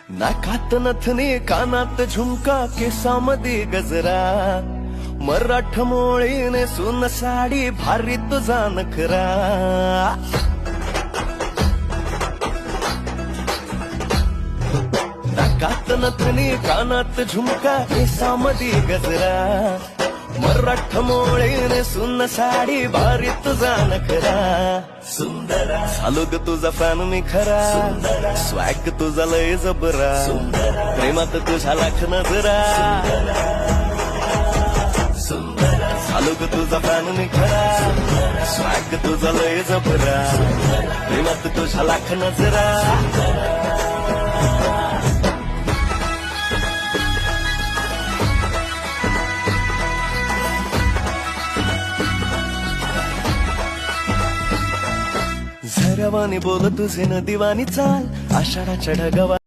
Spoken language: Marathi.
नाकात नथनी कानात झुमका केसामध्ये गजरा मराठ मोळीने सुन साडी भारी तुझा नखरा नाकात नथनी कानात झुमका केसामध्ये गजरा मराठ मोळीने सुन साडी भारी तुझा नखरा सुंदरा झालो ग तुझा फॅन मी खरा स्वॅग तुझा लय जबरा प्रेमात तुझा लाख नजरा झालो ग तुझा फॅन मी खरा स्वॅग तुझा लय जबरा प्रेमात तुझा लाख नजरा झरवानी बोल तुझे न दिवानी चाल आषाढाच्या ढगावा